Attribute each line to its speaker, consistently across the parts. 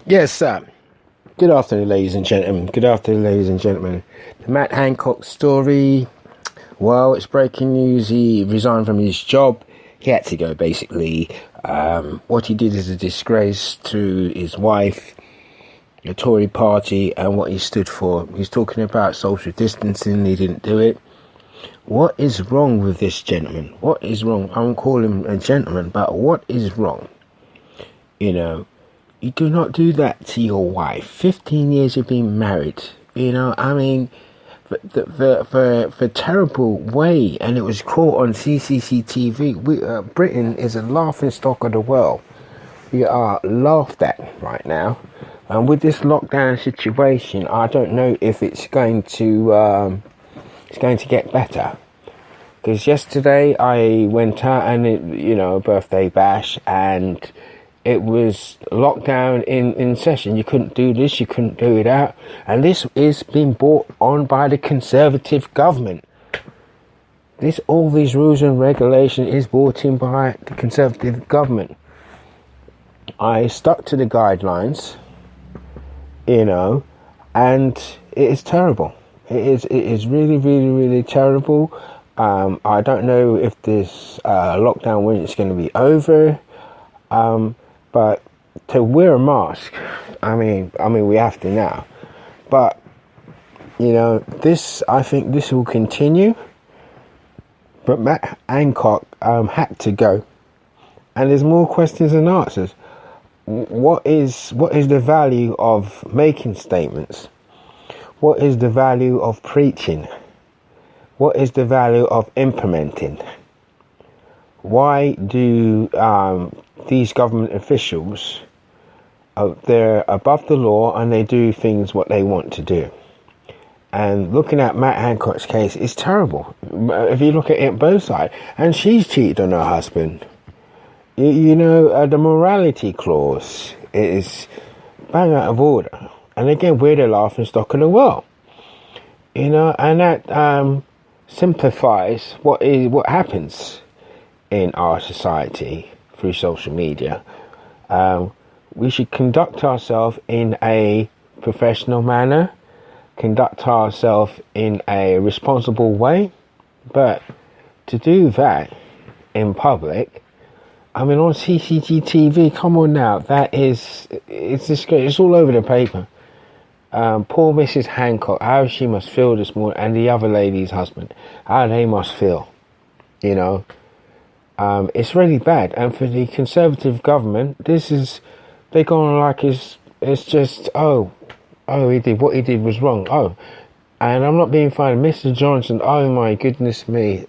Speaker 1: Yes, sir. Good afternoon, ladies and gentlemen. Good afternoon, ladies and gentlemen. The Matt Hancock story. Well, it's breaking news. He resigned from his job. He had to go, basically. What he did is a disgrace to his wife, the Tory party, and what he stood for. He's talking about social distancing. He didn't do it. What is wrong with this gentleman? What is wrong? I won't call him a gentleman, but what is wrong? You do not do that to your wife. 15 years you've been married. For terrible way, and it was caught on CCTV. Britain is a laughing stock of the world. We are laughed at right now, and with this lockdown situation, I don't know if it's going to get better. Because yesterday I went out and a birthday bash, and it was lockdown in session. You couldn't do this, you couldn't do it out. And this is being brought on by the Conservative government. All these rules and regulations is brought in by the Conservative government. I stuck to the guidelines, and it is terrible. It is really, really, really terrible. I don't know if this lockdown, when it's going to be over. But to wear a mask, I mean, we have to now. But I think this will continue. But Matt Hancock had to go, and there's more questions than answers. What is the value of making statements? What is the value of preaching? What is the value of implementing? Why do these government officials, they're above the law and they do things what they want to do? And looking at Matt Hancock's case, it's terrible. If you look at it both sides, and she's cheated on her husband. The morality clause is bang out of order. And again, we're the laughing stock of the world. And that simplifies what happens in our society through social media. We should conduct ourselves in a professional manner, conduct ourselves in a responsible way, but to do that in public, on CCTV, come on now, it's all over the paper. Poor Mrs. Hancock, how she must feel this morning, and the other lady's husband, how they must feel, It's really bad. And for the Conservative government, they're going like it's just, he did, what he did was wrong. And I'm not being funny, Mr. Johnson, oh my goodness me,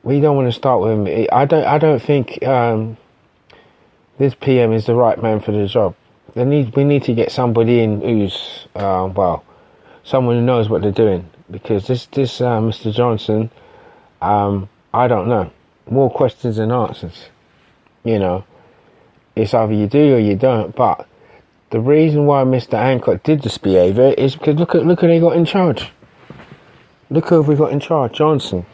Speaker 1: we don't want to start with him. I don't think this PM is the right man for the job. We need to get somebody in who's someone who knows what they're doing, because this Mr. Johnson, I don't know. More questions than answers. It's either you do or you don't. But the reason why Mr. Hancock did this behaviour is because look who they got in charge. Look who we got in charge, Johnson.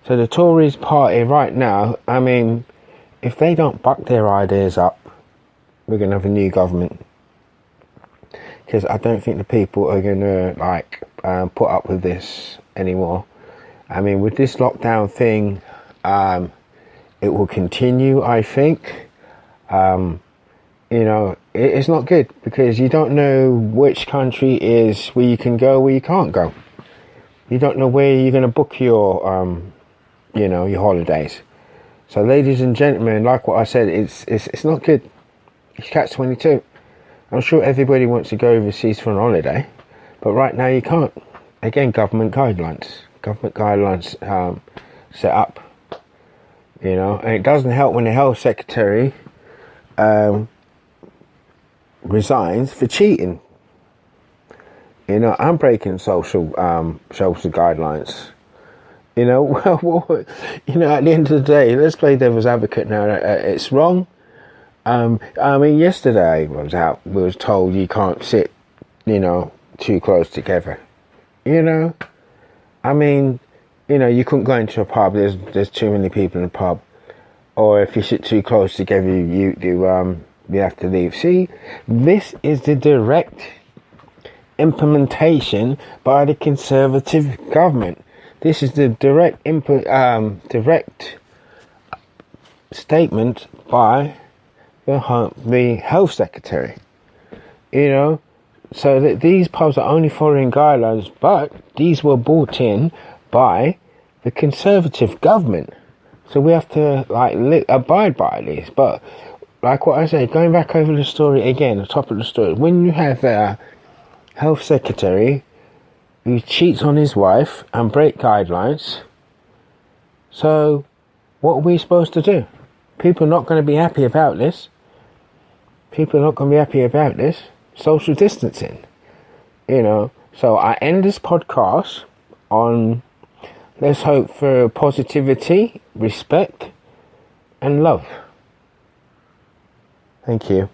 Speaker 1: So the Tories party right now, if they don't buck their ideas up, we're going to have a new government. Because I don't think the people are going to put up with this anymore. With this lockdown thing, it will continue, I think. It's not good, because you don't know which country is where you can go, where you can't go. You don't know where you're going to book your holidays. So, ladies and gentlemen, like what I said, it's not good. It's catch-22. I'm sure everybody wants to go overseas for an holiday, but right now you can't. Again, government guidelines set up. And it doesn't help when the health secretary resigns for cheating. I'm breaking social guidelines. At the end of the day, let's play devil's advocate now. It's wrong. Yesterday we was told you can't sit, too close together. You couldn't go into a pub. There's too many people in the pub. Or if you sit too close together, you we have to leave. See, this is the direct implementation by the Conservative government. This is the direct statement by the Health Secretary. You know, so that these pubs are only following guidelines, but these were brought in by the Conservative government. So we have to abide by these. But like what I say, going back over the story again, the top of the story, when you have a Health Secretary who cheats on his wife and break guidelines, so what are we supposed to do? People are not going to be happy about this. Social distancing, you know. So I end this podcast on, let's hope for positivity, respect, and love. Thank you.